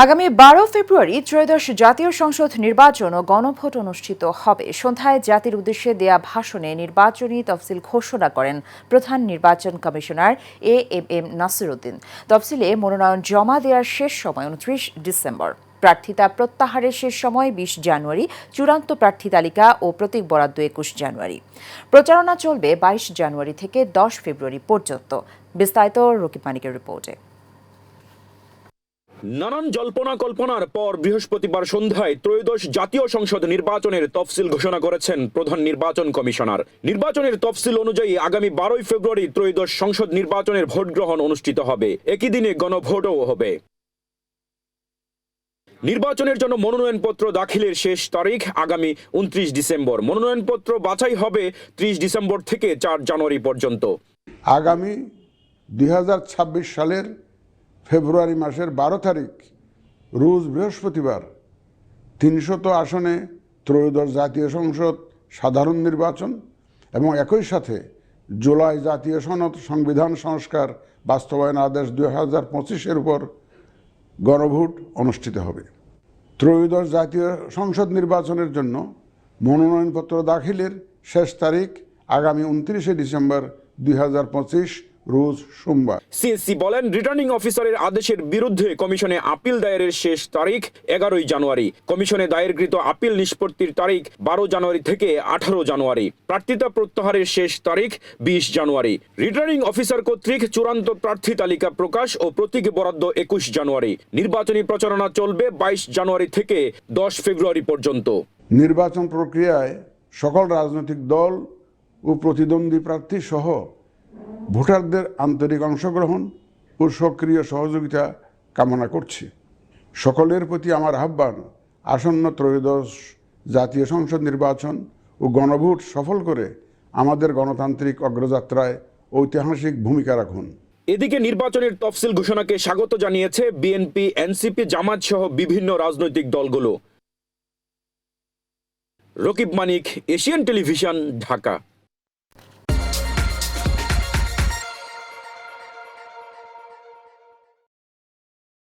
আগামী 12 ফেব্রুয়ারি ত্রয়োদশ জাতীয় সংসদ নির্বাচন ও গণভোট অনুষ্ঠিত হবে। সন্ধ্যায় জাতির উদ্দেশ্যে দেয়া ভাষণে নির্বাচনী তফসিল ঘোষণা করেন প্রধান নির্বাচন কমিশনার এএমএম নাসির উদ্দিন। তফসিলে মনোনয়ন জমা দেওয়ার শেষ সময় 29 ডিসেম্বর, প্রার্থিতা প্রত্যাহারের শেষ সময় 20 জানুয়ারি, চূড়ান্ত প্রার্থী তালিকা ও প্রতীক বরাদ্দ 21 জানুয়ারি। প্রচারণা চলবে 22 জানুয়ারি থেকে 10 ফেব্রুয়ারি পর্যন্ত। বিস্তারিত রকিব মানিকের রিপোর্টে। নানান জল্পনা কল্পনার পর বৃহস্পতিবার সন্ধ্যায় ত্রয়োদশ জাতীয় সংসদ নির্বাচনের তফসিল ঘোষণা করেছেন প্রধান নির্বাচন কমিশনার। নির্বাচনের তফসিল অনুযায়ী আগামী 12 ফেব্রুয়ারি ত্রয়োদশ সংসদ নির্বাচনের ভোট গ্রহণ অনুষ্ঠিত হবে। একই দিনে গণভোটও হবে। নির্বাচনের জন্য মনোনয়নপত্র দাখিলের শেষ তারিখ আগামী 29 ডিসেম্বর। মনোনয়নপত্র বাছাই হবে 30 ডিসেম্বর থেকে 4 জানুয়ারি পর্যন্ত। আগামী 2026 সালের ফেব্রুয়ারি মাসের 12 তারিখ রোজ বৃহস্পতিবার 300 আসনে ত্রয়োদশ জাতীয় সংসদ সাধারণ নির্বাচন এবং একই সাথে জুলাই জাতীয় সনদ সংবিধান সংস্কার বাস্তবায়ন আদেশ 2025-এর উপর গণভোট অনুষ্ঠিত হবে। ত্রয়োদশ জাতীয় সংসদ নির্বাচনের জন্য মনোনয়নপত্র দাখিলের শেষ তারিখ আগামী 29 ডিসেম্বর 2025 রোজ সোমবার। সিএসসি বলেন, রিটার্নিং অফিসারের আদেশের বিরুদ্ধে কমিশনে আপিল দায়েরের শেষ তারিখ 11 জানুয়ারি। কমিশনে দায়েরকৃত আপিল নিষ্পত্তির তারিখ 12 জানুয়ারি থেকে 18 জানুয়ারি। প্রার্থিতা প্রত্যাহারের শেষ তারিখ 20 জানুয়ারি। রিটার্নিং অফিসার কর্তৃক চূড়ান্ত প্রার্থী তালিকা প্রকাশ ও প্রতীক বরাদ্দ 21 জানুয়ারি। নির্বাচনী প্রচারণা চলবে 22 জানুয়ারি থেকে 10 ফেব্রুয়ারি পর্যন্ত। নির্বাচন প্রক্রিয়ায় সকল রাজনৈতিক দল ও প্রতিদ্বন্দ্বী প্রার্থী সহ ভোটারদের আন্তরিক অংশগ্রহণ ও সক্রিয় সহযোগিতা কামনা করছি। সকলের প্রতি আমার আহ্বান, আসন্ন ত্রয়োদশ জাতীয় সংসদ নির্বাচন ও গণভোট সফল করে আমাদের গণতান্ত্রিক অগ্রযাত্রায় ঐতিহাসিক ভূমিকা রাখুন। এদিকে নির্বাচনের তফসিল ঘোষণাকে স্বাগত জানিয়েছে বিএনপি, এনসিপি, জামাত সহ বিভিন্ন রাজনৈতিক দলগুলো। রকিব মানিক, এশিয়ান টেলিভিশন, ঢাকা।